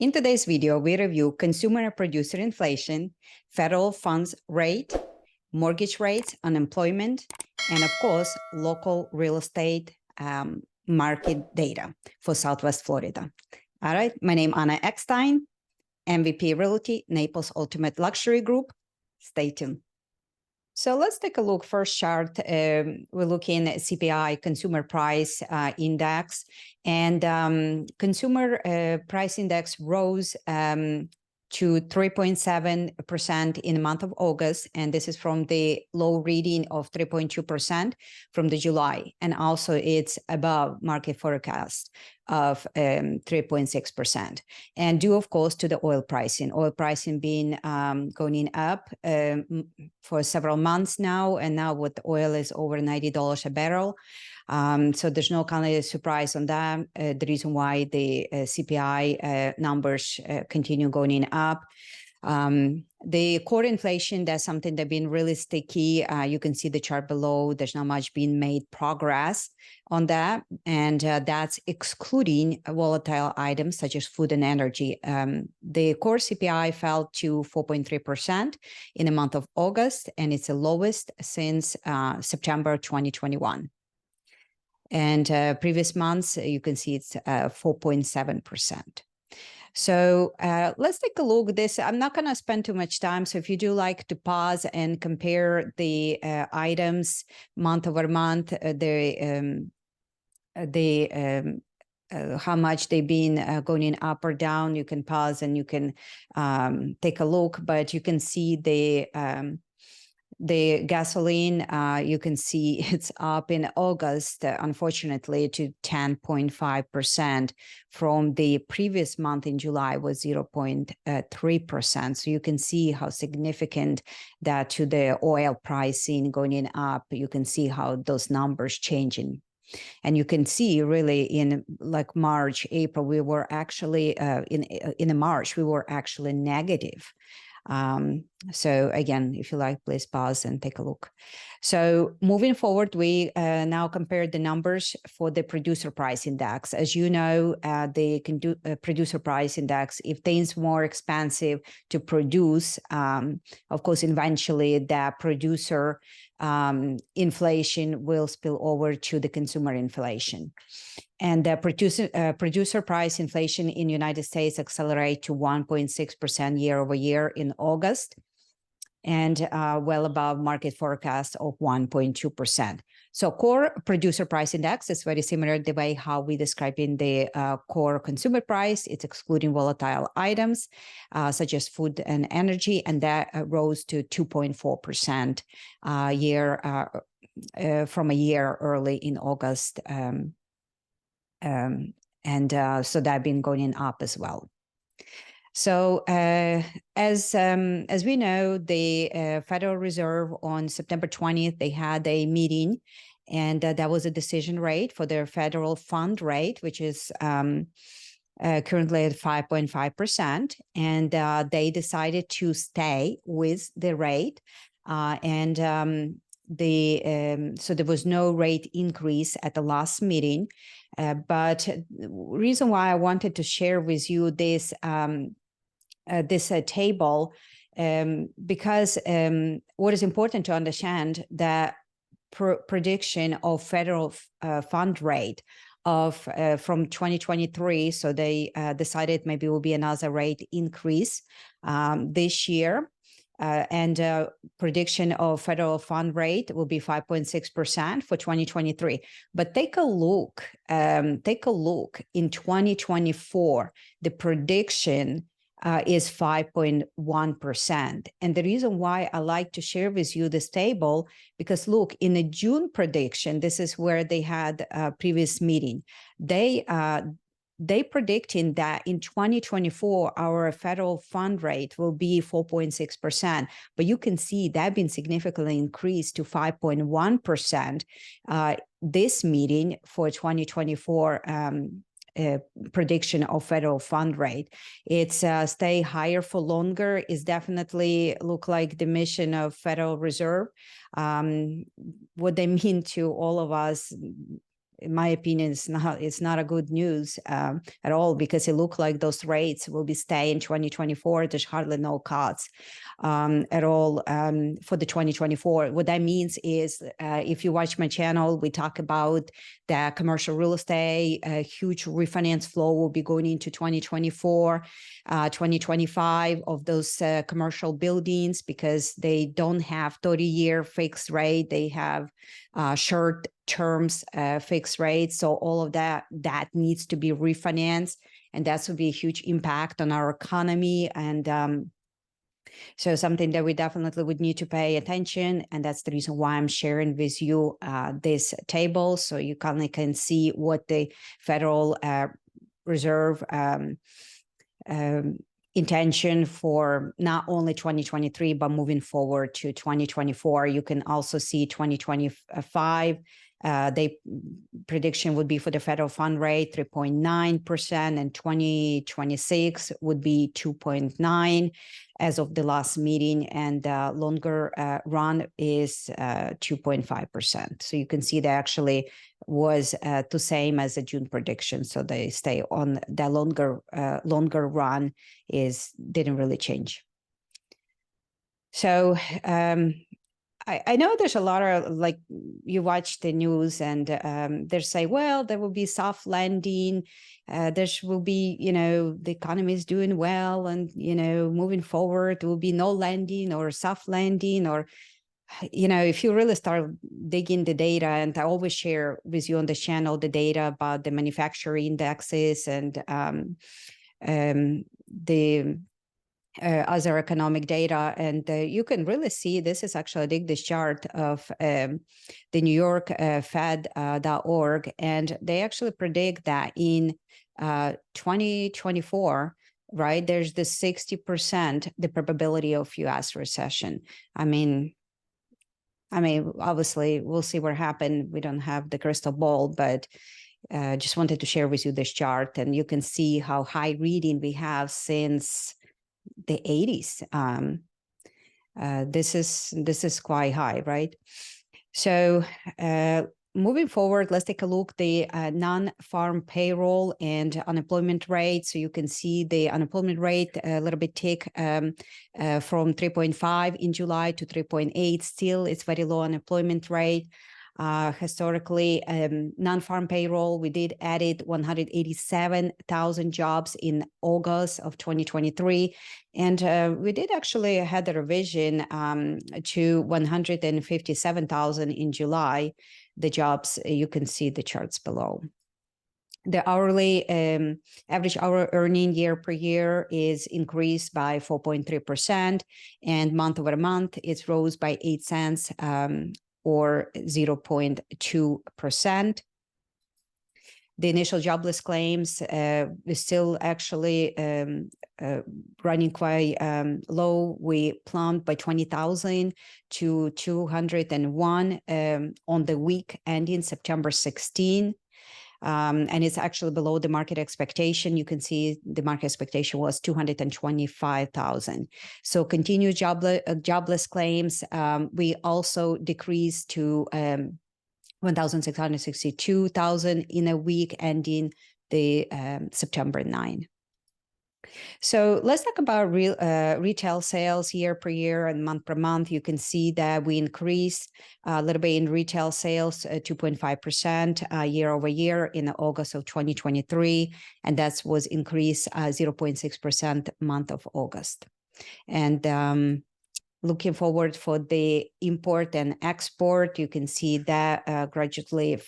In today's video, we review consumer and producer inflation, federal funds rate, mortgage rates, unemployment, and of course, local real estate market data for Southwest Florida. All right, my name is Anna Eckstein, MVP Realty, Naples Ultimate Luxury Group. Stay tuned. So let's take a look. First chart, we're looking at CPI, Consumer Price Index, and Consumer Price Index rose to 3.7% in the month of August, and this is from the low reading of 3.2% from the July, and also it's above market forecast of 3.6%, and due, of course, to the oil pricing being going up for several months now, and now with oil is over $90 a barrel. So there's no kind of surprise on that. The reason why the CPI numbers continue going up. The core inflation, that's something that's been really sticky. You can see the chart below. There's not much being made progress on that. And that's excluding volatile items such as food and energy. The core CPI fell to 4.3% in the month of August, and it's the lowest since September 2021. And previous months, you can see it's 4.7%. So let's take a look at this. I'm not going to spend too much time. So if you do like to pause and compare the items month over month, how much they've been going up or down, you can pause and you can take a look. But you can see the gasoline, you can see it's up in August, unfortunately, to 10.5% from the previous month in July was 0.3%. So you can see how significant that to the oil pricing going up. You can see how those numbers changing. And you can see really in like March, April, we were actually in March, we were actually negative. So again, if you like, please pause and take a look. So moving forward, we now compare the numbers for the producer price index. As you know, the producer price index, if things more expensive to produce, of course, eventually that producer inflation will spill over to the consumer inflation. And the producer price inflation in the United States accelerate to 1.6% year over year in August, and well above market forecast of 1.2%. So core producer price index is very similar the way how we describe in the core consumer price. It's excluding volatile items such as food and energy, and that rose to 2.4% from a year early in August. So that's been going up as well. So as we know, the Federal Reserve on September 20th, they had a meeting, and that was a decision rate for their federal fund rate, which is currently at 5.5%. And they decided to stay with the rate. So there was no rate increase at the last meeting. But the reason why I wanted to share with you this table, because what is important to understand that prediction of federal fund rate of from 2023. So they decided maybe it will be another rate increase this year. And prediction of federal fund rate will be 5.6% for 2023. But take a look in 2024, the prediction is 5.1%. And the reason why I like to share with you this table, because look, in the June prediction, this is where they had a previous meeting. They predicting that in 2024, our federal fund rate will be 4.6%. But you can see that been significantly increased to 5.1% this meeting for 2024 prediction of federal fund rate. It's stay higher for longer is definitely look like the mission of Federal Reserve. What they mean to all of us, in my opinion, it's not a good news at all, because it looked like those rates will be staying in 2024. There's hardly no cuts at all for the 2024. What that means is, if you watch my channel, we talk about the commercial real estate, a huge refinance flow will be going into 2024, 2025 of those commercial buildings, because they don't have 30-year fixed rate. They have short terms fixed rates. So all of that needs to be refinanced, and that's will be a huge impact on our economy. And so something that we definitely would need to pay attention. And that's the reason why I'm sharing with you this table, so you kind of can see what the Federal Reserve intention for not only 2023, but moving forward to 2024. You can also see 2025. They prediction would be for the federal fund rate 3.9%, and 2026 would be 2.9 as of the last meeting, and longer run is 2.5%. So you can see that actually was the same as the June prediction. So they stay on the longer run didn't really change. So I know there's a lot of, like, you watch the news and they say, well, there will be soft landing. There will be, the economy is doing well, and, moving forward, there will be no landing or soft landing. Or, if you really start digging the data, and I always share with you on the channel the data about the manufacturing indexes and the other economic data, and you can really see, this is actually, I dig this chart of the New York Fed.org, and they actually predict that in 2024, right, there's the 60% the probability of U.S. recession. I mean, obviously, we'll see what happens. We don't have the crystal ball, but just wanted to share with you this chart, and you can see how high reading we have since the 80s. This is quite high, right? So moving forward, let's take a look the non-farm payroll and unemployment rate. So you can see the unemployment rate a little bit tick from 3.5 in July to 3.8. Still, it's very low unemployment rate. Historically, non-farm payroll, we did added 187,000 jobs in August of 2023. And we did actually had a revision to 157,000 in July. The jobs, you can see the charts below. The hourly average hour earning year per year is increased by 4.3%, and month over month, it rose by 8 cents. Or 0.2%. The initial jobless claims is still actually running quite low. We plumped by 20,000 to 201 on the week ending September 16. And it's actually below the market expectation. You can see the market expectation was 225,000. So continued jobless claims. We also decreased to 1,662,000 in a week ending the September 9. So let's talk about retail sales year per year and month per month. You can see that we increased a little bit in retail sales, 2.5% year over year in August of 2023, and that was increased 0.6% month of August. And looking forward for the import and export, you can see that gradually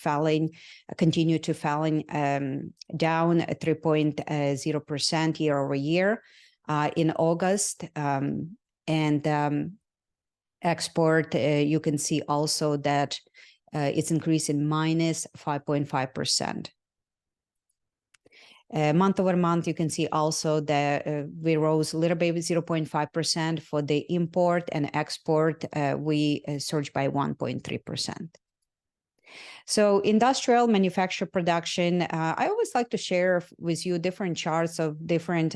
continue to falling down 3.0% year over year in August. Export, you can see also that it's increasing minus 5.5%. Month over month, you can see also that we rose a little bit with 0.5% for the import, and export, we surged by 1.3%. So industrial manufacturing production, I always like to share with you different charts of different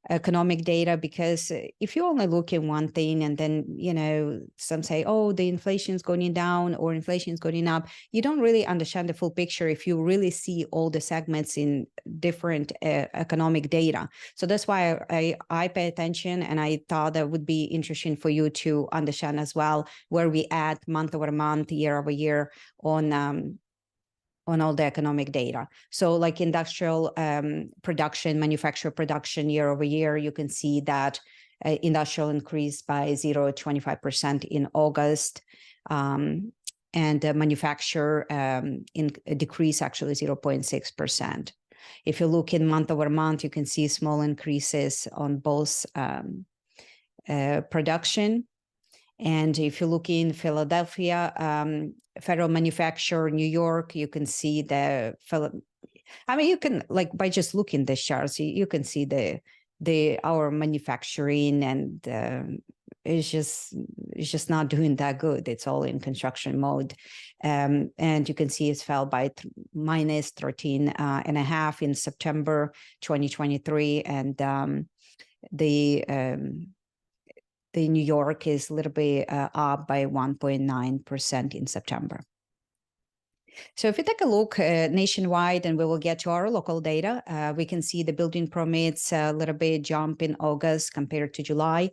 economic data, because if you only look in one thing and then, some say, oh, the inflation is going down or inflation is going up, you don't really understand the full picture if you really see all the segments in different economic data. So that's why I pay attention, and I thought that would be interesting for you to understand as well where we at month over month, year over year on all the economic data. So like industrial production, manufacturer production year over year, you can see that industrial increased by 0.25% in August, and manufacturer decreased actually 0.6%. If you look in month over month, you can see small increases on both production. And if you look in Philadelphia, federal manufacturer, New York, you can see you can, like, by just looking at the charts, you can see our manufacturing, and it's just not doing that good. It's all in construction mode. And you can see it's fell by minus 13.5 in September 2023. And the New York is a little bit up by 1.9% in September. So if we take a look nationwide, and we will get to our local data, we can see the building permits a little bit jump in August compared to July.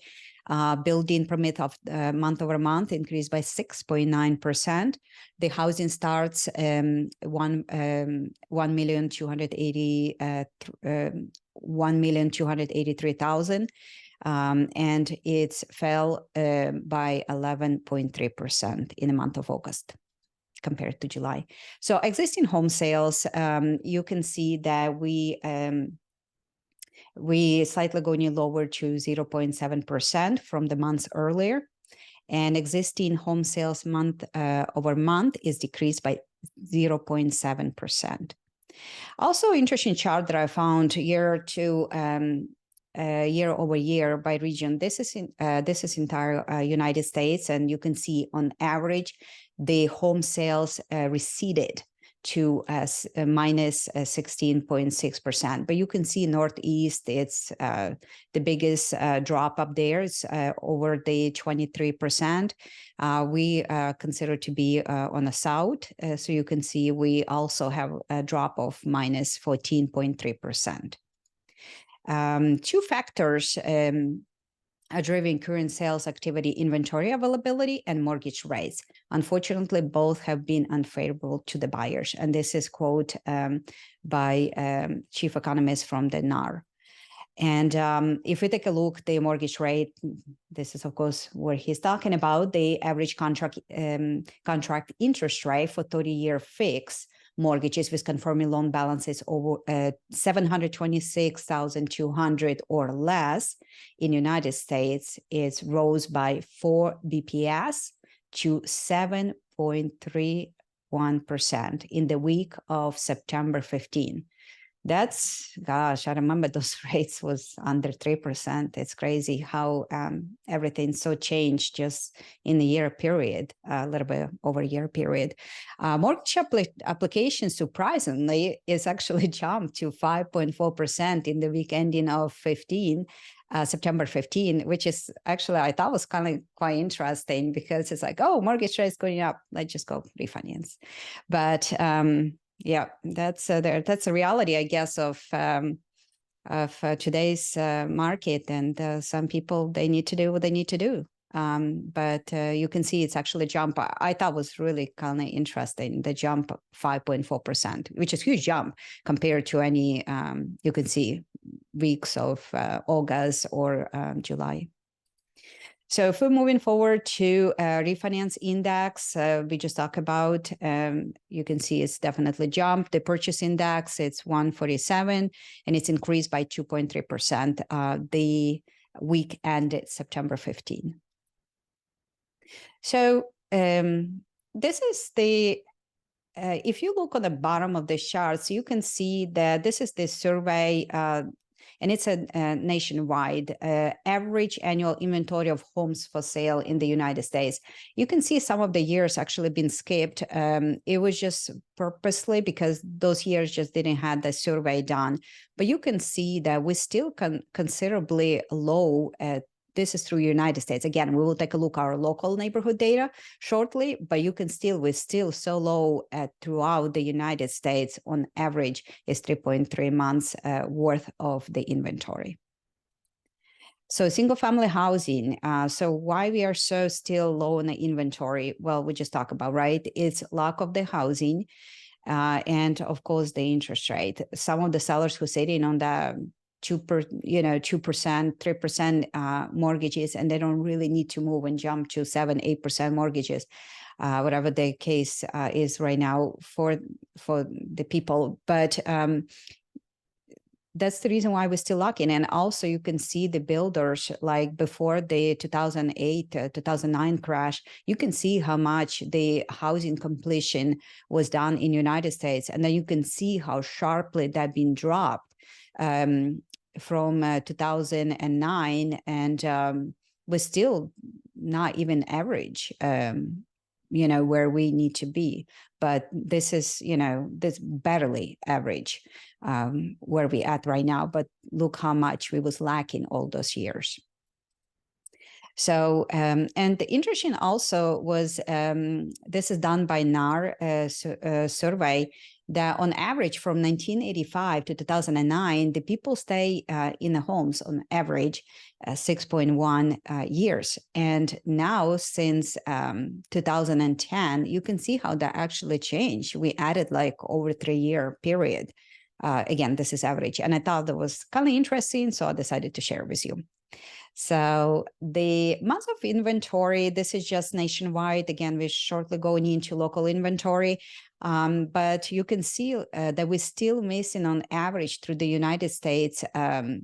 Building permit of month over month increased by 6.9%. The housing starts 1,283,000. And it fell by 11.3% in the month of August compared to July. So existing home sales, you can see that we slightly going lower to 0.7% from the months earlier. And existing home sales month over month is decreased by 0.7%. Also, interesting chart that I found year over year by region. This is entire United States, and you can see on average the home sales receded to minus 16.6%. But you can see Northeast, it's the biggest drop up there. It's over the 23%. We consider to be on the South. So you can see we also have a drop of minus 14.3%. Two factors are driving current sales activity: inventory availability and mortgage rates. Unfortunately, both have been unfavorable to the buyers. And this is quote by chief economist from the NAR. And if we take a look, the mortgage rate, this is, of course, what he's talking about. The average contract interest rate for 30-year fixed mortgages with conforming loan balances over 726,200 or less in United States, it rose by 4 BPS to 7.31% in the week of September 15. That's, gosh, I remember those rates was under 3%. It's crazy how everything so changed just in a year period, a little bit over a year period. Mortgage applications, surprisingly, is actually jumped to 5.4% in the week ending of September 15, which is actually, I thought was kind of quite interesting, because it's like, oh, mortgage rates going up, let's just go refinance. But yeah, that's a reality, I guess, of today's market, and some people, they need to do what they need to do. But you can see it's actually a jump. I thought was really kind of interesting, the jump 5.4%, which is a huge jump compared to any, you can see, weeks of August or July. So if we're moving forward to refinance index, we just talked about, you can see it's definitely jumped. The purchase index, it's 147, and it's increased by 2.3%. The week ended September 15. So this is the, if you look on the bottom of the charts, you can see that this is the survey. and it's a nationwide average annual inventory of homes for sale in the United States. You can see some of the years actually been skipped. It was just purposely because those years just didn't have the survey done. But you can see that we're still considerably low at. This is through United States. Again, we will take a look at our local neighborhood data shortly, but you can still, we're still so low throughout the United States. On average is 3.3 months worth of the inventory. So single family housing. So why we are so still low in the inventory? Well, we just talked about, right? It's lack of the housing and of course the interest rate. Some of the sellers who sitting on the 2%, 3% mortgages, and they don't really need to move and jump to 7-8% mortgages, whatever the case is right now for the people. But that's the reason why we're still lacking. And also you can see the builders, like before the 2008, 2009 crash, you can see how much the housing completion was done in United States. And then you can see how sharply that been dropped from 2009, and we're still not even average, where we need to be. But this is, this barely average where we at right now. But look how much we was lacking all those years. So, and the interesting also was, this is done by NAR survey, that on average from 1985 to 2009, the people stay in the homes on average 6.1 years. And now since 2010, you can see how that actually changed. We added like over 3-year period. Again, this is average. And I thought that was kind of interesting, so I decided to share with you. So the months of inventory, this is just nationwide. Again, we're shortly going into local inventory. But you can see that we're still missing on average through the United States, the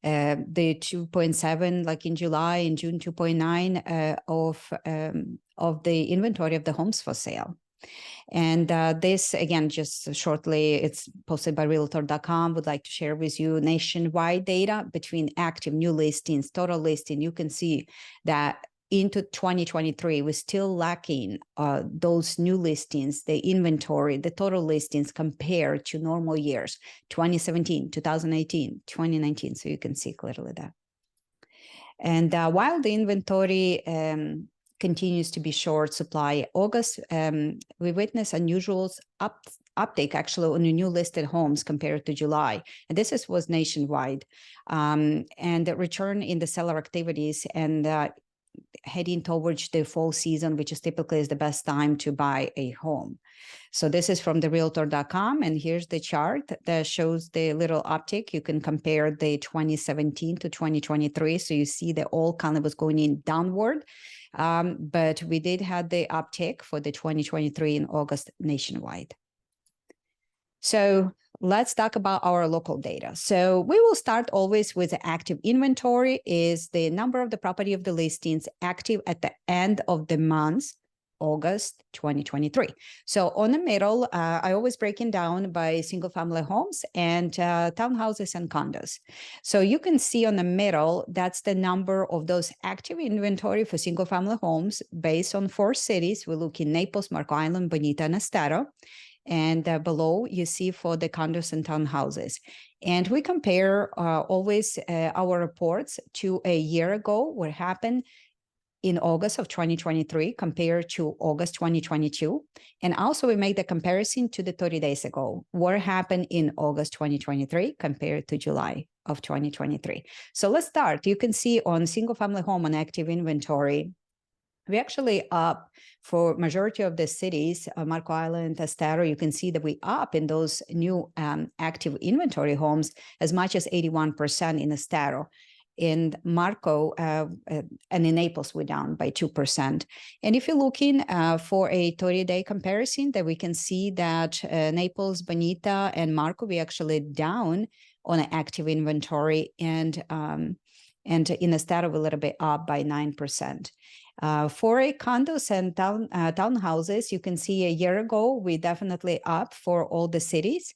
2.7, like in July, in June, 2.9 of the inventory of the homes for sale. And this, again, just shortly, it's posted by Realtor.com. Would like to share with you nationwide data between active new listings, total listing. You can see that into 2023, we're still lacking those new listings, the inventory, the total listings compared to normal years, 2017, 2018, 2019. So you can see clearly that. And while the inventory continues to be short supply, August, we witnessed unusual uptake actually on the new listed homes compared to July. And this was nationwide. And the return in the seller activities and heading towards the fall season, which is typically is the best time to buy a home. So this is from the Realtor.com, and here's the chart that shows the little uptick. You can compare the 2017 to 2023. So you see that all kind of was going in downward. But we did have the uptick for the 2023 in August nationwide. So let's talk about our local data. So we will start always with the active inventory, is the number of the property of the listings active at the end of the month, August 2023. So on the middle, I always break it down by single family homes and townhouses and condos. So you can see on the middle, that's the number of those active inventory for single family homes based on 4 cities. We look in Naples, Marco Island, Bonita, and Estero. And below you see for the condos and townhouses. And we compare always our reports to a year ago, what happened in August of 2023 compared to August 2022. And also we make the comparison to the 30 days ago, what happened in August 2023 compared to July of 2023. So let's start. You can see on single family home on active inventory, we actually up for majority of the cities, Marco Island, Estero. You can see that we up in those new active inventory homes as much as 81% in Estero. In Marco and in Naples, we're down by 2%. And if you're looking for a 30-day comparison, that we can see that Naples, Bonita, and Marco, we actually down on an active inventory, and in Estero, we're a little bit up by 9%. For a condos and townhouses, you can see a year ago, we definitely up for all the cities.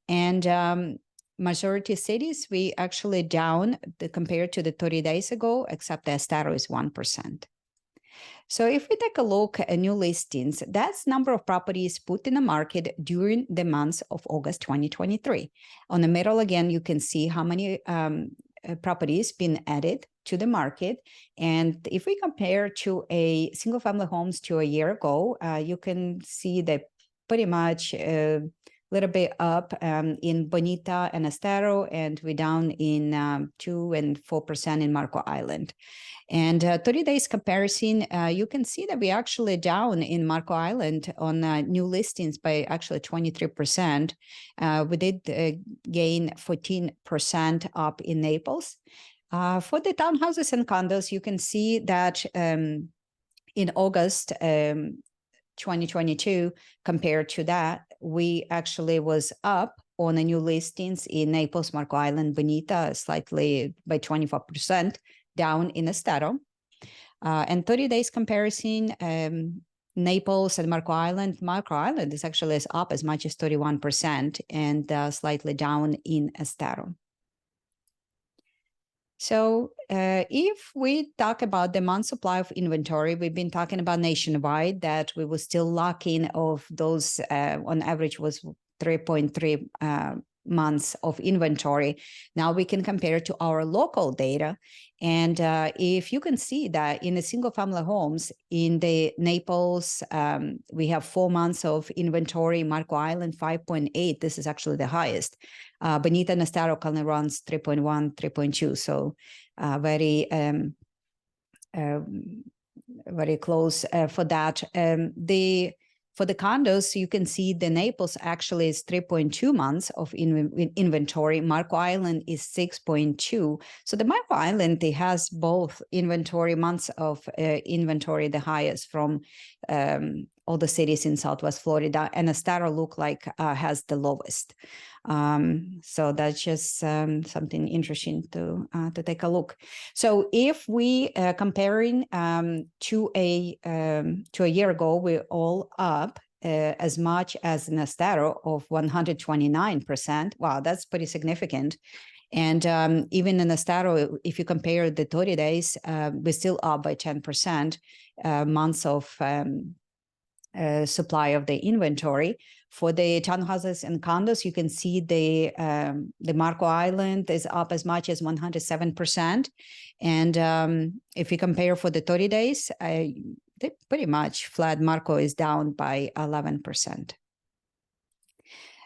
And majority cities, we actually down compared to the 30 days ago, except the Estero is 1%. So if we take a look at new listings, that's number of properties put in the market during the months of August 2023. On the middle, again, you can see how many properties been added to the market. And if we compare to a single family homes to a year ago, you can see that pretty much a little bit up in Bonita and Estero, and we're down in 2 and 4% in Marco Island. And 30 days comparison, you can see that we actually down in Marco Island on new listings by actually 23%. We did gain 14% up in Naples. For the townhouses and condos, you can see that in August 2022, compared to that, we actually was up on the new listings in Naples, Marco Island, Bonita, slightly by 24%, down in Estero. And 30 days comparison, Naples and Marco Island is actually up as much as 31% and slightly down in Estero. So if we talk about the month supply of inventory, we've been talking about nationwide that we were still lacking of those on average was 3.3 months of inventory. Now we can compare it to our local data. And if you can see that in the single family homes in the Naples, we have 4 months of inventory, Marco Island 5.8. This is actually the highest. Bonita and Estero currently runs 3.1, 3.2. So very close for that. For the condos, you can see the Naples actually is 3.2 months of inventory. Marco Island is 6.2. So the Marco Island, it has both inventory months of inventory, the highest from all the cities in Southwest Florida, and Estero look like has the lowest. So that's just something interesting to take a look. So if we comparing to a year ago, we're all up as much as an Estero of 129%. Wow, that's pretty significant. And even in Estero, if you compare the 30 days, we're still up by 10% months of supply of the inventory. For the townhouses and condos, you can see the Marco Island is up as much as 107%. And if you compare for the 30 days, pretty much flat. Marco is down by 11%.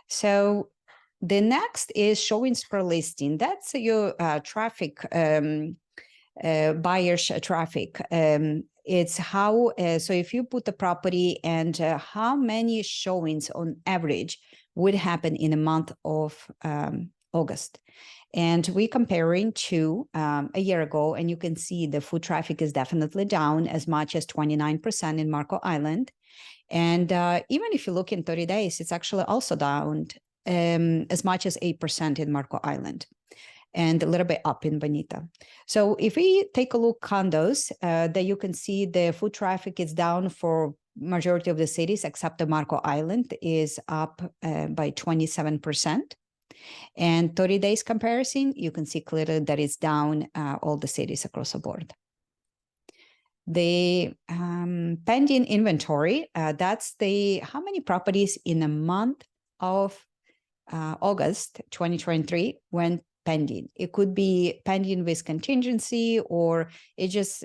So the next is showings per listing. That's your traffic, buyers traffic. It's how, so if you put the property and how many showings on average would happen in a month of August. And we're comparing to a year ago, and you can see the foot traffic is definitely down as much as 29% in Marco Island. And even if you look in 30 days, it's actually also down as much as 8% in Marco Island, and a little bit up in Bonita. So if we take a look condos, that you can see the foot traffic is down for majority of the cities, except the Marco Island is up by 27%. And 30 days comparison, you can see clearly that it's down all the cities across the board. The pending inventory, that's the how many properties in a month of August 2023 went pending. It could be pending with contingency, or it just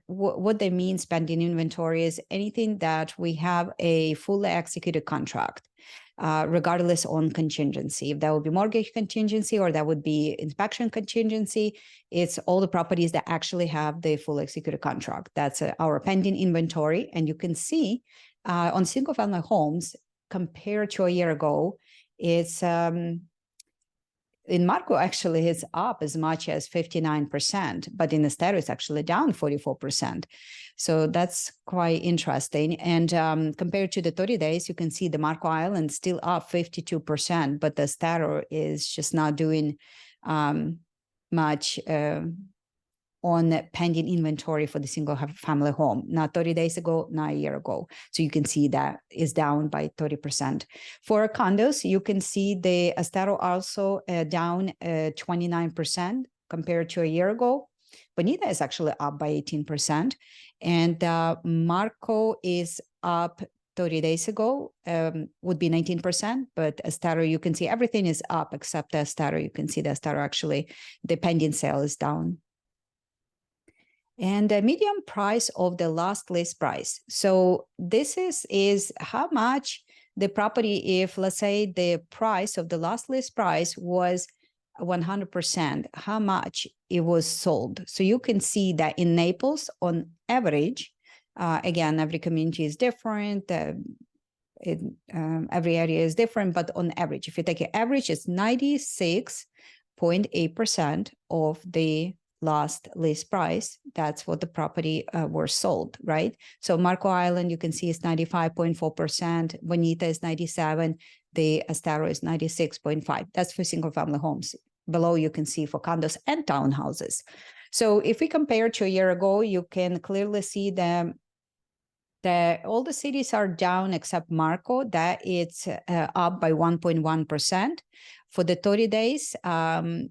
what that means pending inventory is anything that we have a fully executed contract, regardless on contingency. If that would be mortgage contingency or that would be inspection contingency, it's all the properties that actually have the full executed contract. That's our pending inventory. And you can see on single family homes compared to a year ago, it's in Marco actually it's up as much as 59%, but in Estero it's actually down 44%. So that's quite interesting. And compared to the 30 days, you can see the Marco Island still up 52%, but the Estero is just not doing much on pending inventory for the single family home, not 30 days ago, not a year ago. So you can see that is down by 30%. For condos, you can see the Estero also down 29% compared to a year ago. Bonita is actually up by 18%. And Marco is up 30 days ago, would be 19%, but Estero, you can see everything is up except the Estero. You can see the Estero actually, the pending sale is down. And the median price of the last list price. So this is how much the property, if let's say the price of the last list price was 100%, how much it was sold. So you can see that in Naples, on average, again, every community is different, every area is different, but on average, if you take an average, it's 96.8% of the last list price. That's what the property were sold, right? So Marco Island, you can see is 95.4%. Bonita is 97. The Estero is 96.5. That's for single family homes. Below, you can see for condos and townhouses. So if we compare to a year ago, you can clearly see that all the cities are down except Marco, that it's up by 1.1%. For the 30 days,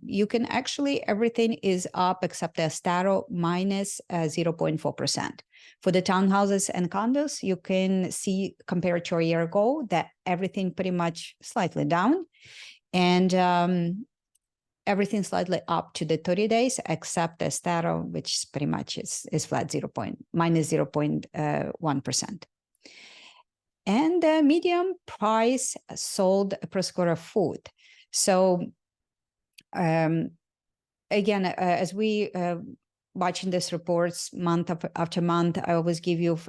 you can actually, everything is up except the Estero minus 0.4%. For the townhouses and condos, you can see compared to a year ago that everything pretty much slightly down. And everything slightly up to the 30 days, except the Estero, which pretty much is flat, minus 0.1%. And the median price sold per square foot. So again, as we watching these reports month after month, I always give you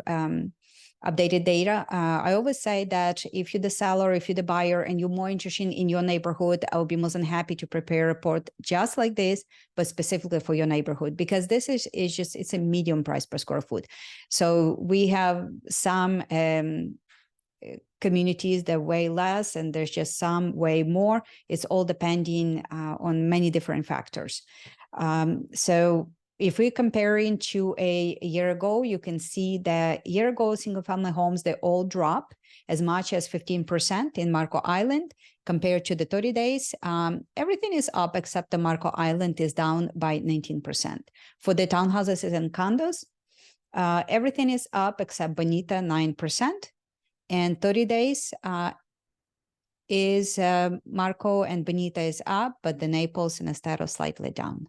updated data. I always say that if you're the seller, if you're the buyer, and you're more interested in your neighborhood, I will be more than happy to prepare a report just like this, but specifically for your neighborhood, because this is just, it's a medium price per square foot. So we have some communities that weigh less, and there's just some way more. It's all depending on many different factors. So if we're comparing to a year ago, you can see that year ago, single family homes, they all drop as much as 15% in Marco Island compared to the 30 days. Everything is up except the Marco Island is down by 19%. For the townhouses and condos, everything is up except Bonita, 9%. And 30 days is Marco and Bonita is up, but the Naples and Estero slightly down.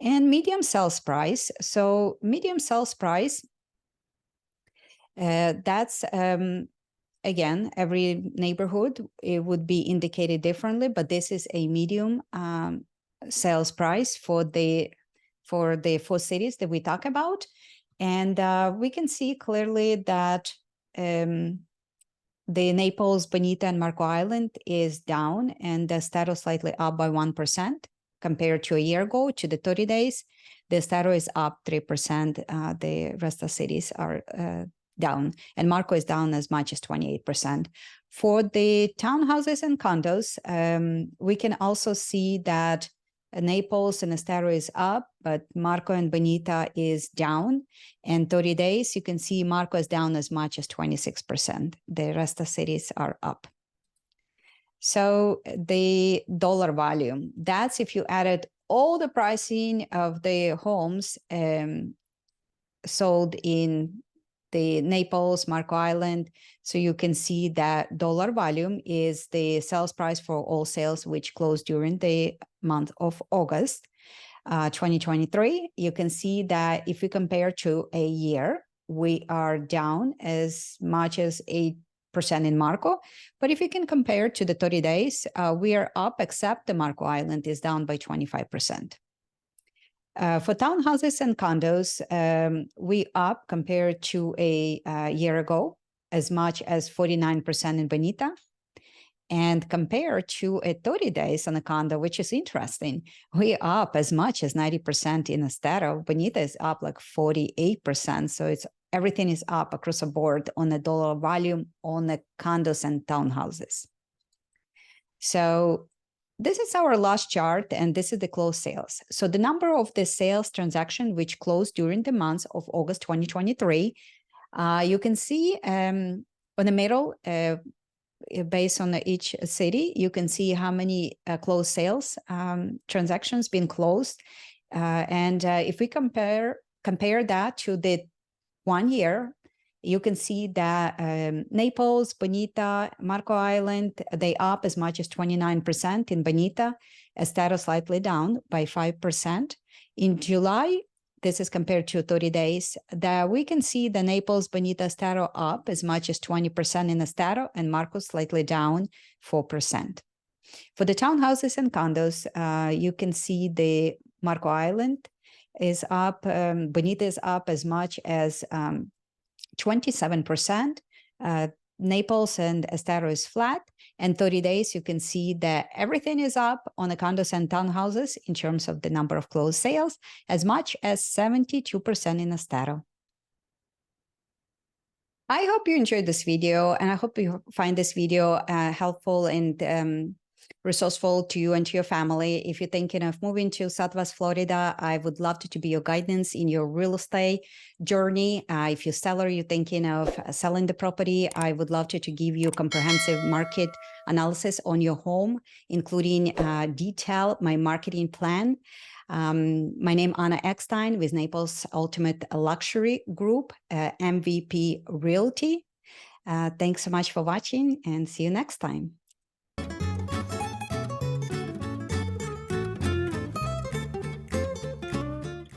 And medium sales price. So medium sales price, that's, again, every neighborhood, it would be indicated differently, but this is a medium sales price for the 4 cities that we talk about. And we can see clearly that the Naples, Bonita, and Marco Island is down, and the Estero slightly up by 1%. Compared to a year ago, to the 30 days, the Estero is up 3%. The rest of cities are down, and Marco is down as much as 28%. For the townhouses and condos, we can also see that Naples and Estero is up, but Marco and Bonita is down. And 30 days, you can see Marco is down as much as 26%. The rest of cities are up. So the dollar value, that's if you added all the pricing of the homes sold in the Naples, Marco Island. So you can see that dollar volume is the sales price for all sales which closed during the month of August 2023. You can see that if we compare to a year, we are down as much as 8% in Marco. But if you can compare to the 30 days, we are up, except the Marco Island is down by 25%. For townhouses and condos, we up compared to a year ago, as much as 49% in Bonita. And compared to a 30 days on a condo, which is interesting, we up as much as 90% in Estero. Bonita is up like 48%. So it's everything is up across the board on the dollar volume on the condos and townhouses. So This is our last chart, and this is the closed sales. So the number of the sales transaction which closed during the month of August 2023, you can see on the middle, based on each city, you can see how many closed sales transactions been closed. And if we compare that to the 1 year, you can see that Naples, Bonita, Marco Island, they up as much as 29% in Bonita, Estero slightly down by 5%. In July, this is compared to 30 days, that we can see the Naples, Bonita, Estero up as much as 20% in Estero, and Marco slightly down 4%. For the townhouses and condos, you can see the Marco Island is up, Bonita is up as much as 27%. Naples and Estero is flat. And 30 days, you can see that everything is up on the condos and townhouses in terms of the number of closed sales, as much as 72% in Estero. I hope you enjoyed this video, and I hope you find this video helpful and resourceful to you and to your family. If you're thinking of moving to Southwest Florida, I would love to be your guidance in your real estate journey. If you're a seller, you're thinking of selling the property, I would love to give you comprehensive market analysis on your home, including detail my marketing plan. My name Anna Eckstein with Naples Ultimate Luxury Group, MVP Realty. Thanks so much for watching, and see you next time.